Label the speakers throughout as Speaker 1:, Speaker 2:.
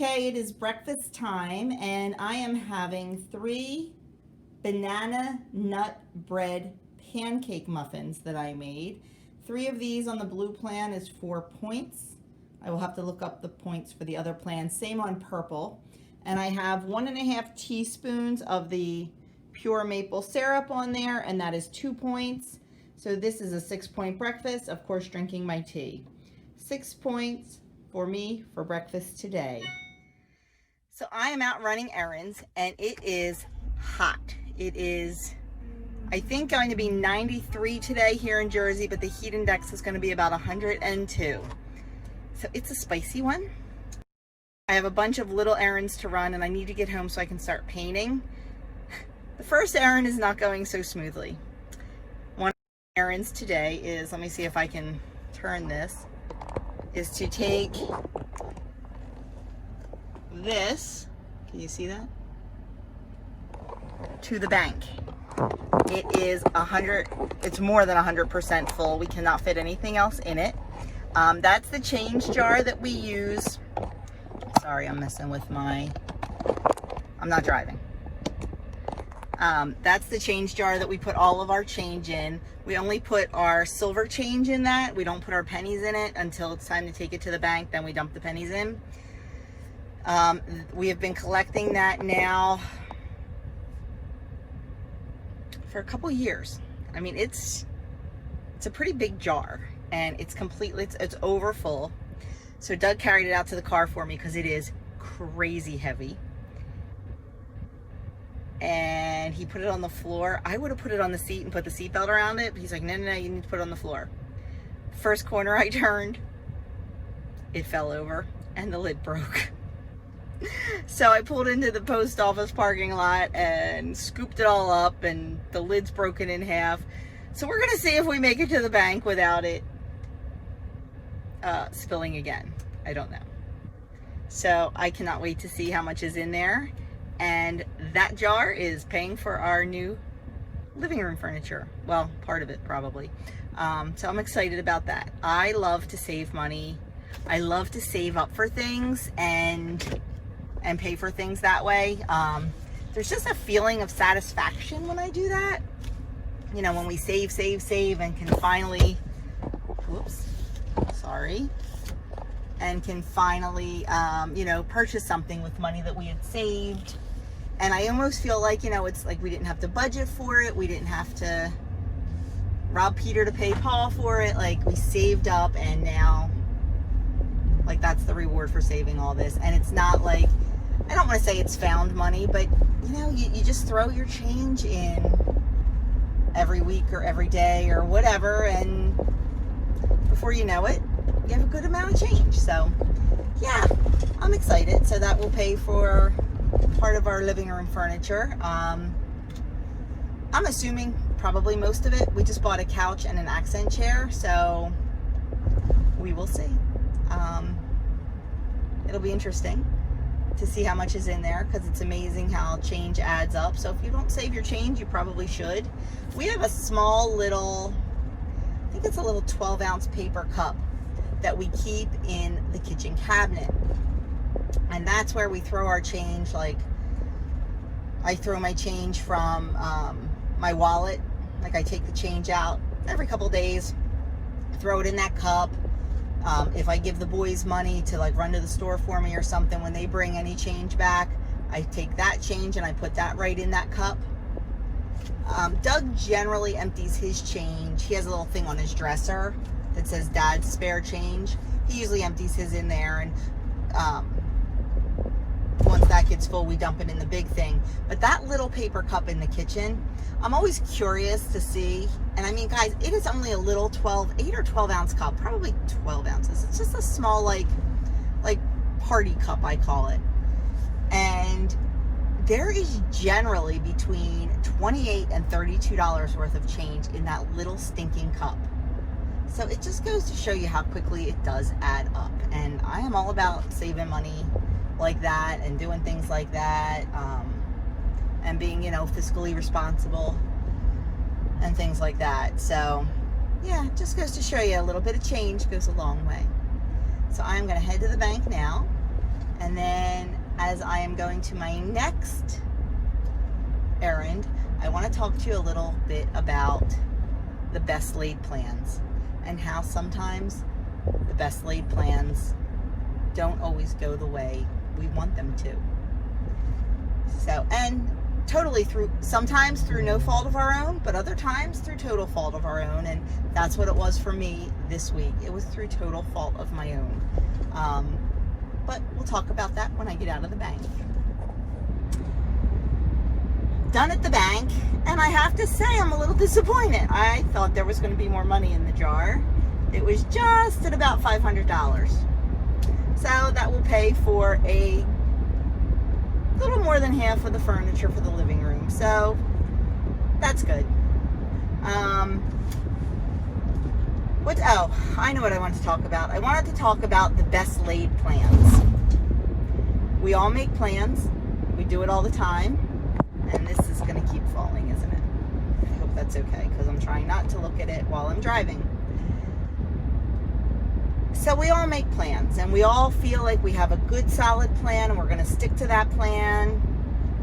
Speaker 1: Okay, it is breakfast time and I am having 3 banana nut bread pancake muffins that I made. 3 of these on the blue plan is 4 points. I will have to look up the points for the other plan. Same on purple. And I have 1.5 teaspoons of the pure maple syrup on there, and that is 2 points. So this is a 6-point breakfast, of course drinking my tea. 6 points for me for breakfast today. So I am out running errands and it is hot. It is, I think, going to be 93 today here in Jersey, but the heat index is going to be about 102. So it's a spicy one. I have a bunch of little errands to run and I need to get home so I can start painting. The first errand is not going so smoothly. One of the errands today is, let me see if I can turn this, is to take this, can you see that? To the bank. It is it's more than 100% full. We cannot fit anything else in it. That's the change jar that we use. Sorry, I'm messing with I'm not driving. That's the change jar that we put all of our change in. We only put our silver change in that. We don't put our pennies in it until it's time to take it to the bank. Then we dump the pennies in. We have been collecting that now for a couple years. I mean, it's a pretty big jar and it's completely, it's over full. So Doug carried it out to the car for me because it is crazy heavy. And he put it on the floor. I would have put it on the seat and put the seatbelt around it, but he's like, no, you need to put it on the floor. First corner I turned, it fell over and the lid broke. So I pulled into the post office parking lot and scooped it all up and the lid's broken in half. So we're gonna see if we make it to the bank without it spilling again. I don't know. So I cannot wait to see how much is in there. And that jar is paying for our new living room furniture. Well, part of it probably. So I'm excited about that. I love to save money. I love to save up for things and pay for things that way. There's just a feeling of satisfaction when I do that. You know, when we save and can finally, whoops, sorry, and can finally, you know, purchase something with money that we had saved. And I almost feel like, you know, it's like we didn't have to budget for it. We didn't have to rob Peter to pay Paul for it. Like, we saved up and now, like, that's the reward for saving all this. And it's not like, I don't want to say it's found money, but, you know, you just throw your change in every week or every day or whatever. And before you know it, you have a good amount of change. So, yeah, I'm excited. So that will pay for part of our living room furniture. I'm assuming probably most of it. We just bought a couch and an accent chair, so we will see. It'll be interesting to see how much is in there because it's amazing how change adds up. So if you don't save your change, you probably should. We have a small little, I think it's a little 12-ounce paper cup that we keep in the kitchen cabinet. And that's where we throw our change. Like, I throw my change from my wallet. Like, I take the change out every couple days, throw it in that cup. If I give the boys money to, like, run to the store for me or something, when they bring any change back, I take that change and I put that right in that cup. Doug generally empties his change. He has a little thing on his dresser that says Dad's spare change. He usually empties his in there, and once that gets full, we dump it in the big thing. But that little paper cup in the kitchen, I'm always curious to see. And I mean, guys, it is only a little 8 or 12 ounce cup, probably 12 ounces. It's just a small, like party cup, I call it. And there is generally between $28 and $32 worth of change in that little stinking cup. So it just goes to show you how quickly it does add up. And I am all about saving money like that and doing things like that, and being, you know, fiscally responsible and things like that. So yeah, it just goes to show you a little bit of change goes a long way. So I'm going to head to the bank now And then as I am going to my next errand, I want to talk to you a little bit about the best laid plans and how sometimes the best laid plans don't always go the way we want them to. So, and totally sometimes through no fault of our own, but other times through total fault of our own. And that's what it was for me this week. It was through total fault of my own. But we'll talk about that when I get out of the bank. Done at the bank, and I have to say I'm a little disappointed. I thought there was going to be more money in the jar. It was just at about $500. So that will pay for a little more than half of the furniture for the living room. So that's good. I know what I want to talk about. I wanted to talk about the best laid plans. We all make plans. We do it all the time. And this is going to keep falling, isn't it? I hope that's okay, because I'm trying not to look at it while I'm driving. So we all make plans, and we all feel like we have a good, solid plan, and we're going to stick to that plan.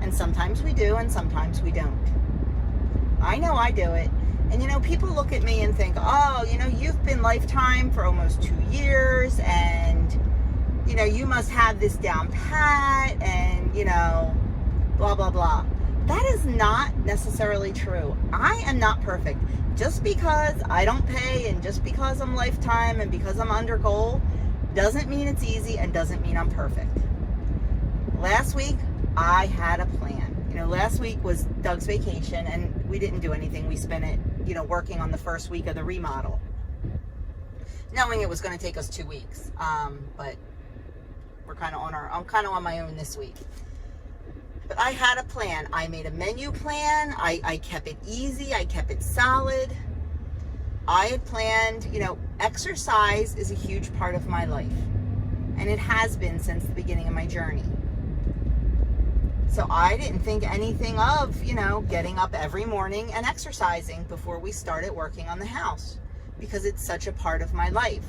Speaker 1: And sometimes we do, and sometimes we don't. I know I do it. And, people look at me and think, oh, you've been Lifetime for almost 2 years, and, you must have this down pat, and, blah, blah, blah. That is not necessarily true. I am not perfect. Just because I don't pay, and just because I'm Lifetime, and because I'm under Kohl, doesn't mean it's easy and doesn't mean I'm perfect. Last week, I had a plan. Last week was Doug's vacation, and we didn't do anything. We spent it, working on the first week of the remodel, knowing it was going to take us 2 weeks. But we're I'm kind of on my own this week. But I had a plan. I made a menu plan. I kept it easy. I kept it solid. I had planned, exercise is a huge part of my life. And it has been since the beginning of my journey. So I didn't think anything of, getting up every morning and exercising before we started working on the house, because it's such a part of my life.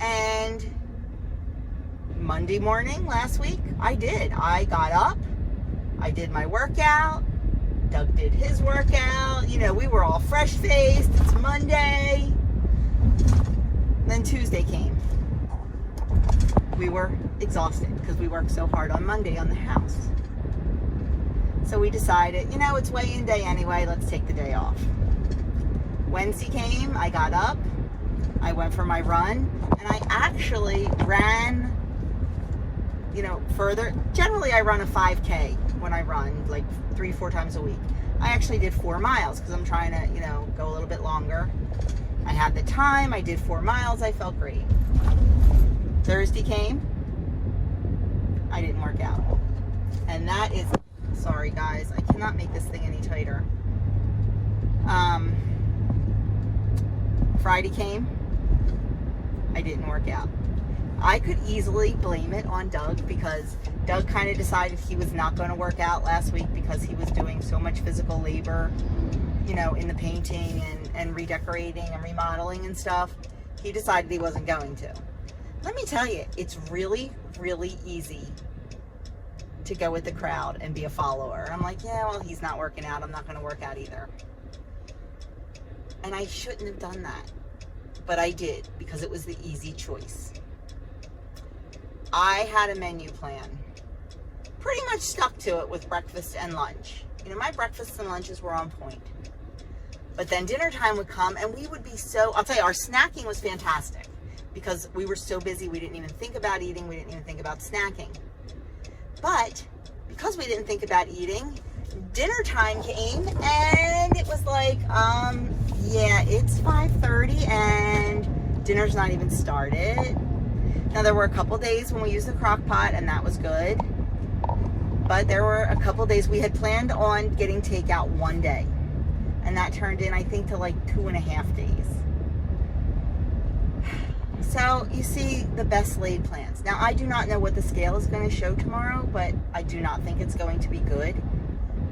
Speaker 1: And Monday morning last week, I did. I got up, I did my workout, Doug did his workout, we were all fresh-faced, it's Monday. Then Tuesday came. We were exhausted because we worked so hard on Monday on the house. So we decided, it's weigh-in day anyway, let's take the day off. Wednesday came, I got up, I went for my run, and I actually ran further. Generally, I run a 5K when I run, like 3-4 times a week. I actually did 4 miles because I'm trying to, go a little bit longer. I had the time. I did 4 miles. I felt great. Thursday came. I didn't work out. And that is, sorry guys, I cannot make this thing any tighter. Friday came. I didn't work out. I could easily blame it on Doug, because Doug kind of decided he was not going to work out last week because he was doing so much physical labor, in the painting and redecorating and remodeling and stuff. He decided he wasn't going to. Let me tell you, it's really, really easy to go with the crowd and be a follower. I'm like, yeah, well, he's not working out. I'm not going to work out either. And I shouldn't have done that. But I did, because it was the easy choice. I had a menu plan. Pretty much stuck to it with breakfast and lunch. My breakfasts and lunches were on point. But then dinner time would come, and we would be I'll tell you, our snacking was fantastic, because we were so busy, we didn't even think about eating, we didn't even think about snacking. But because we didn't think about eating, dinner time came, and it was like, yeah, it's 5:30 and dinner's not even started. Now, there were a couple days when we used the crock pot, and that was good. But there were a couple days we had planned on getting takeout one day. And that turned in, I think, to like 2.5 days. So, you see the best laid plans. Now, I do not know what the scale is going to show tomorrow, but I do not think it's going to be good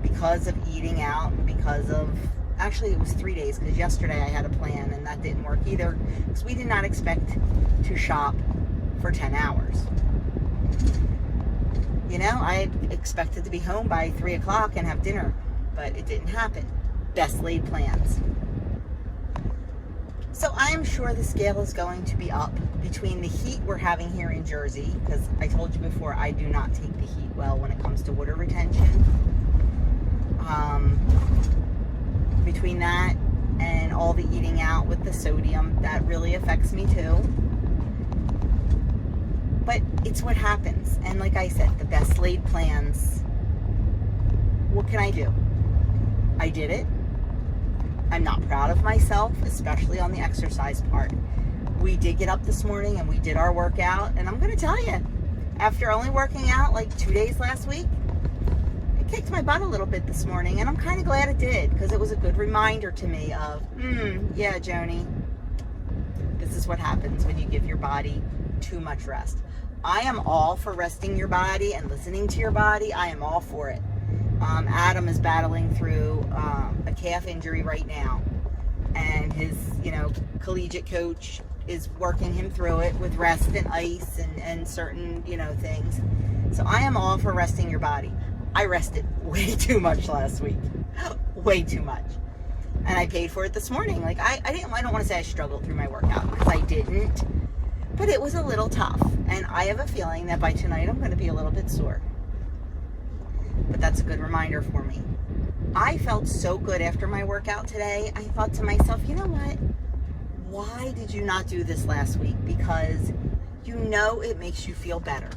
Speaker 1: because of eating out, and because of, actually it was 3 days, because yesterday I had a plan and that didn't work either, because we did not expect to shop for 10 hours. You know, I expected to be home by 3 o'clock and have dinner, but it didn't happen. Best laid plans. So I'm sure the scale is going to be up between the heat we're having here in Jersey, because I told you before, I do not take the heat well when it comes to water retention. Between that and all the eating out with the sodium, that really affects me too. But it's what happens. And like I said, the best laid plans. What can I do? I did it. I'm not proud of myself, especially on the exercise part. We did get up this morning and we did our workout. And I'm going to tell you, after only working out like 2 days last week, it kicked my butt a little bit this morning. And I'm kind of glad it did, because it was a good reminder to me of, yeah, Joni, this is what happens when you give your body too much rest. I am all for resting your body and listening to your body. I am all for it. Adam is battling through a calf injury right now, and his, collegiate coach is working him through it with rest and ice and certain, things. So I am all for resting your body. I rested way too much last week, way too much, and I paid for it this morning. Like I don't want to say I struggled through my workout, because I didn't, but it was a little tough, and I have a feeling that by tonight I'm going to be a little bit sore. But that's a good reminder for me. I felt so good after my workout today. I thought to myself, you know what? Why did you not do this last week? Because it makes you feel better.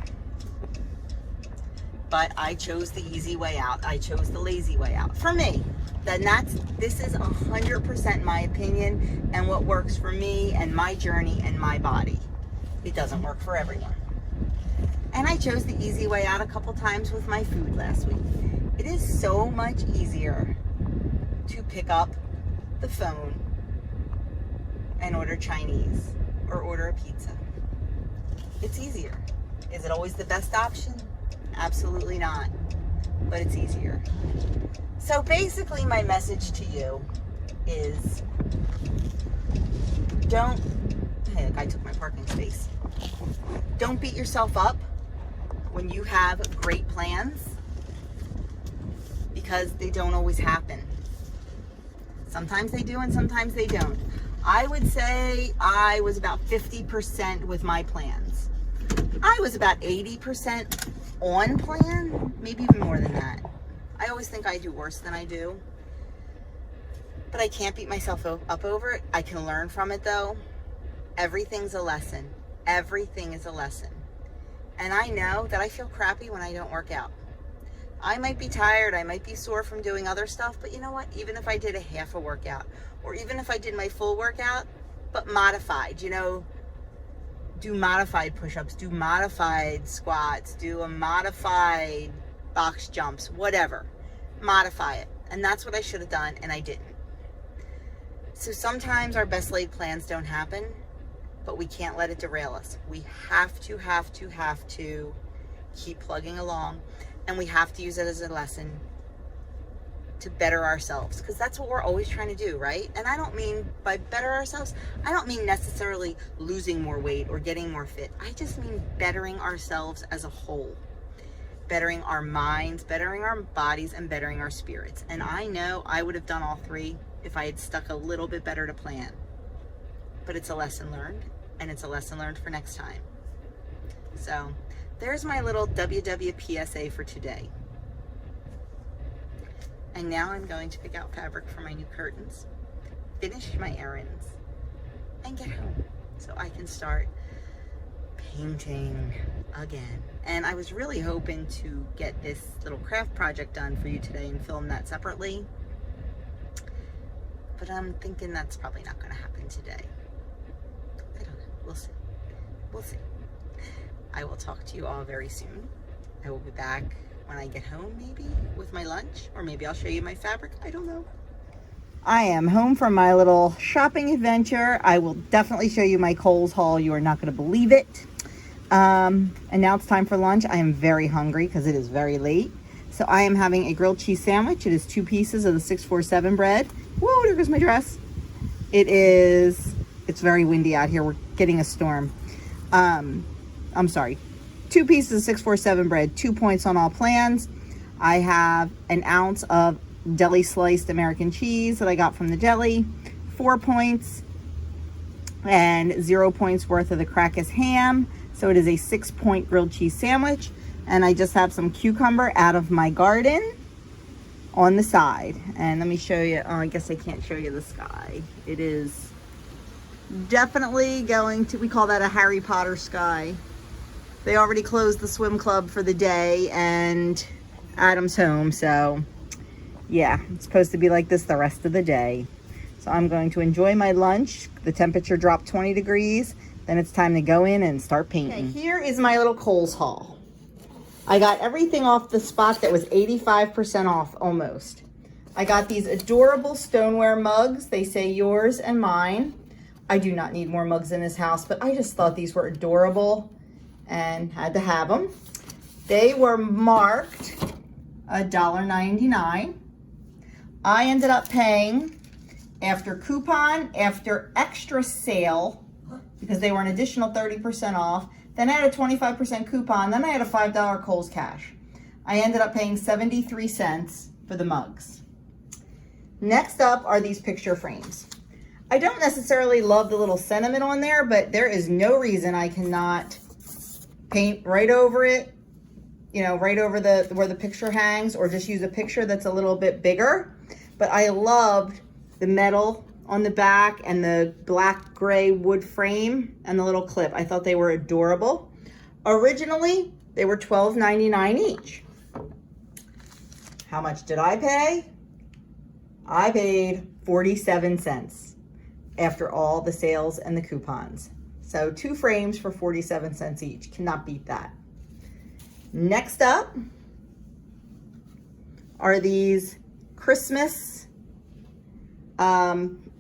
Speaker 1: But I chose the easy way out. I chose the lazy way out. For me, this is 100% my opinion and what works for me and my journey and my body. It doesn't work for everyone. And I chose the easy way out a couple times with my food last week. It is so much easier to pick up the phone and order Chinese or order a pizza. It's easier. Is it always the best option? Absolutely not. But it's easier. So basically my message to you is hey, the guy took my parking space. Don't beat yourself up when you have great plans, because they don't always happen. Sometimes they do and sometimes they don't. I would say I was about 50% with my plans. I was about 80% on plan, maybe even more than that. I always think I do worse than I do, but I can't beat myself up over it. I can learn from it though. Everything's a lesson. Everything is a lesson. And I know that I feel crappy when I don't work out. I might be tired, I might be sore from doing other stuff, but you know what? Even if I did a half a workout, or even if I did my full workout, but modified, do modified push-ups, do modified squats, do a modified box jumps, whatever. Modify it. And that's what I should have done, and I didn't. So sometimes our best laid plans don't happen, but we can't let it derail us. We have to keep plugging along, and we have to use it as a lesson to better ourselves, because that's what we're always trying to do, right? And I don't mean by better ourselves, I don't mean necessarily losing more weight or getting more fit. I just mean bettering ourselves as a whole, bettering our minds, bettering our bodies, and bettering our spirits. And I know I would have done all three if I had stuck a little bit better to plan. But it's a lesson learned, and it's a lesson learned for next time. So there's my little WW PSA for today. And now I'm going to pick out fabric for my new curtains, finish my errands, and get home so I can start painting again. And I was really hoping to get this little craft project done for you today and film that separately, but I'm thinking that's probably not going to happen today. I don't know. We'll see. I will talk to you all very soon. I will be back when I get home, maybe with my lunch, or maybe I'll show you my fabric. I don't know. I am home from my little shopping adventure. I will definitely show you my Kohls haul. You are not going to believe it. And now it's time for lunch. I am very hungry because it is very late. So I am having a grilled cheese sandwich. It is 2 pieces of the 647 bread. Whoa, there goes my dress. It's very windy out here. We're getting a storm. I'm sorry. 2 pieces of 647 bread, 2 points on all plans. I have an ounce of deli sliced American cheese that I got from the deli, 4 points, and 0 points worth of the Crackus ham. So it is a 6-point grilled cheese sandwich. And I just have some cucumber out of my garden on the side. And let me show you. Oh, I guess I can't show you the sky. It is definitely going to, we call that a Harry Potter sky. They already closed the swim club for the day and Adam's home. So yeah, it's supposed to be like this the rest of the day. So I'm going to enjoy my lunch. The temperature dropped 20 degrees. Then it's time to go in and start painting. Okay, here is my little Kohl's haul. I got everything off the spot that was 85% off almost. I got these adorable stoneware mugs. They say yours and mine. I do not need more mugs in this house, but I just thought these were adorable and had to have them. They were marked $1.99. I ended up paying after coupon, after extra sale, because they were an additional 30% off. Then I had a 25% coupon. Then I had a $5 Kohl's cash. I ended up paying 73 cents for the mugs. Next up are these picture frames. I don't necessarily love the little sentiment on there, but there is no reason I cannot paint right over it, you know, right over where the picture hangs, or just use a picture that's a little bit bigger. But I loved the metal on the back and the black gray wood frame and the little clip. I thought they were adorable. Originally, they were $12.99 each. How much did I pay? I paid 47 cents after all the sales and the coupons. So 2 frames for 47 cents each. Cannot beat that. Next up are these Christmas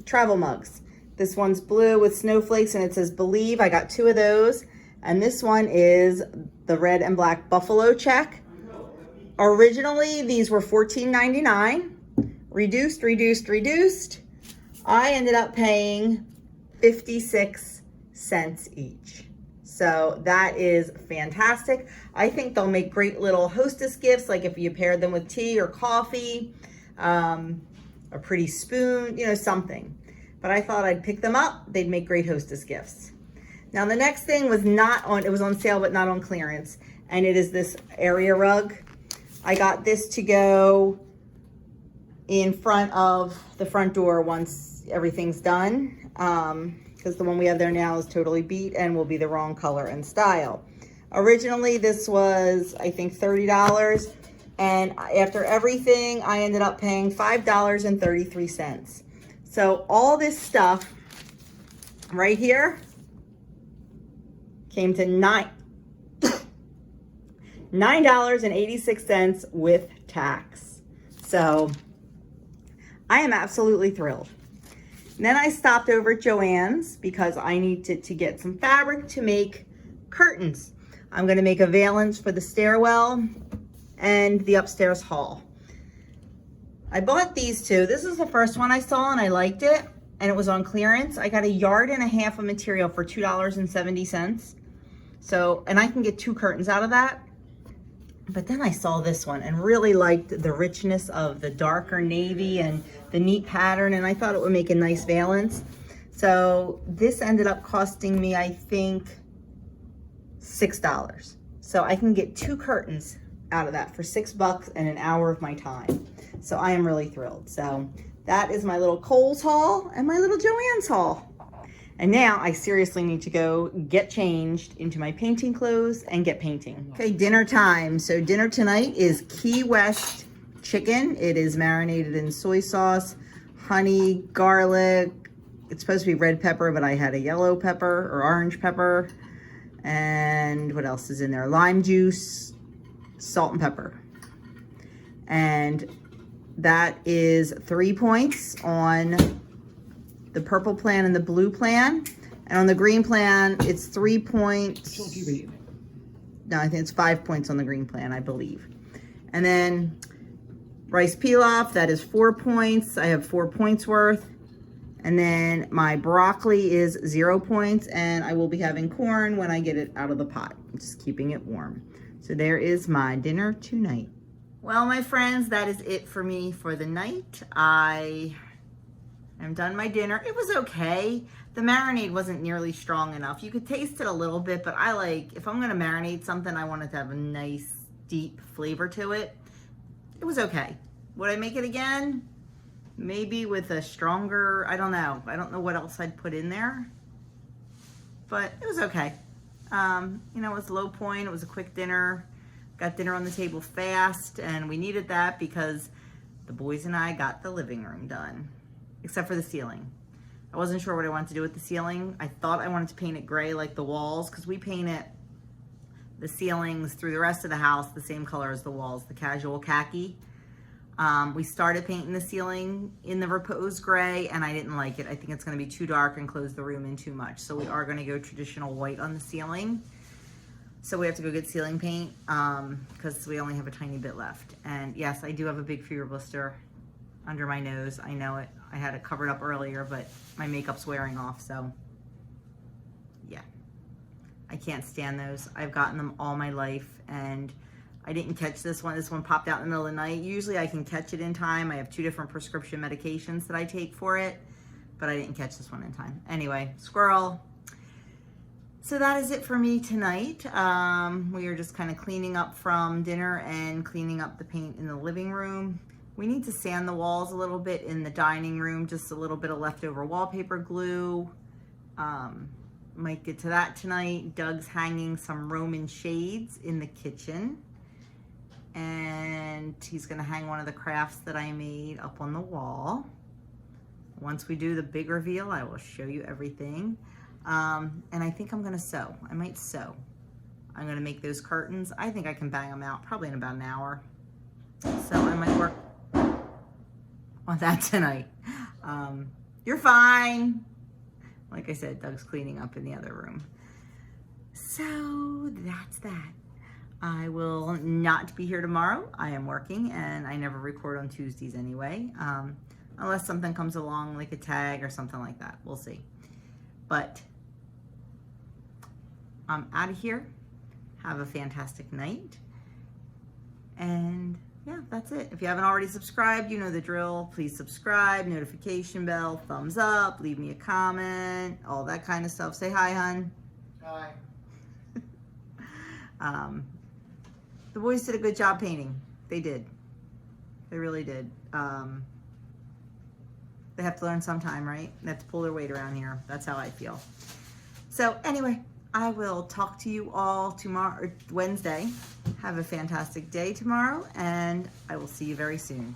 Speaker 1: travel mugs. This one's blue with snowflakes and it says believe. I got 2 of those. And this one is the red and black buffalo check. Originally, these were $14.99. Reduced. I ended up paying 56 cents each. So that is fantastic. I think they'll make great little hostess gifts, like if you pair them with tea or coffee, a pretty spoon, you know, something. But I thought I'd pick them up. They'd make great hostess gifts. Now the next thing was not on, it was on sale, but not on clearance. And it is this area rug. I got this to go in front of the front door once everything's done. Because the one we have there now is totally beat and will be the wrong color and style. Originally, this was, I think, $30. And after everything, I ended up paying $5.33. So all this stuff right here came to $9.86 with tax. So I am absolutely thrilled. And then I stopped over at Joann's because I needed to get some fabric to make curtains. I'm going to make a valance for the stairwell and the upstairs hall. I bought these 2. This is the first one I saw and I liked it, and it was on clearance. I got 1.5 yards of material for $2.70. So, and I can get 2 curtains out of that. But then I saw this one and really liked the richness of the darker navy and the neat pattern, and I thought it would make a nice valance. So this ended up costing me, I think, $6. So I can get 2 curtains out of that for $6 and an hour of my time. So I am really thrilled. So that is my little Kohl's haul and my little Joann's haul. And now I seriously need to go get changed into my painting clothes and get painting. Okay, dinner time. So dinner tonight is Key West chicken. It is marinated in soy sauce, honey, garlic. It's supposed to be red pepper, but I had a yellow pepper or orange pepper. And what else is in there? Lime juice, salt and pepper. And that is 3 points on the purple plan and the blue plan. And on the green plan, it's 3 points. No, I think it's 5 points on the green plan, I believe. And then rice pilaf, that is 4 points. I have 4 points worth. And then my broccoli is 0 points, and I will be having corn when I get it out of the pot. just keeping it warm. So there is my dinner tonight. Well, my friends, that is it for me for the night. I am done my dinner. It was okay. The marinade wasn't nearly strong enough. You could taste it a little bit, but I like, if I'm gonna marinate something, I want it to have a nice, deep flavor to it. It was okay. Would I make it again? Maybe with a stronger, I don't know. I don't know what else I'd put in there, but it was okay. You know, it was low point. It was a quick dinner. Got dinner on the table fast, and we needed that because the boys and I got the living room done, except for the ceiling. I wasn't sure what I wanted to do with the ceiling. I thought I wanted to paint it gray like the walls, because we painted the ceilings through the rest of the house the same color as the walls, the casual khaki. We started painting the ceiling in the Repose gray, and I didn't like it. I think it's going to be too dark and close the room in too much. So we are going to go traditional white on the ceiling. So we have to go get ceiling paint because we only have a tiny bit left. And yes, I do have a big fever blister under my nose. I know it. I had it covered up earlier, but my makeup's wearing off. So yeah, I can't stand those. I've gotten them all my life, and I didn't catch this one. This one popped out in the middle of the night. Usually I can catch it in time. I have 2 different prescription medications that I take for it, but I didn't catch this one in time. Anyway, squirrel. So that is it for me tonight. We are just kind of cleaning up from dinner and cleaning up the paint in the living room. We need to sand the walls a little bit in the dining room, just a little bit of leftover wallpaper glue. Might get to that tonight. Doug's hanging some Roman shades in the kitchen, and he's gonna hang one of the crafts that I made up on the wall. Once we do the big reveal, I will show you everything. And I think I'm gonna sew. I might sew. I'm gonna make those curtains. I think I can bang them out probably in about an hour. So I might work on that tonight. You're fine. Like I said, Doug's cleaning up in the other room. So that's that. I will not be here tomorrow. I am working, and I never record on Tuesdays anyway, unless something comes along like a tag or something like that. We'll see. But I'm out of here. Have a fantastic night. And yeah, that's it. If you haven't already subscribed, you know the drill. Please subscribe, notification bell, thumbs up, leave me a comment, all that kind of stuff. Say hi, hun.
Speaker 2: Hi.
Speaker 1: The boys did a good job painting. They did. They really did. They have to learn sometime, right? They have to pull their weight around here. That's how I feel. So anyway, I will talk to you all tomorrow, or Wednesday. Have a fantastic day tomorrow, and I will see you very soon.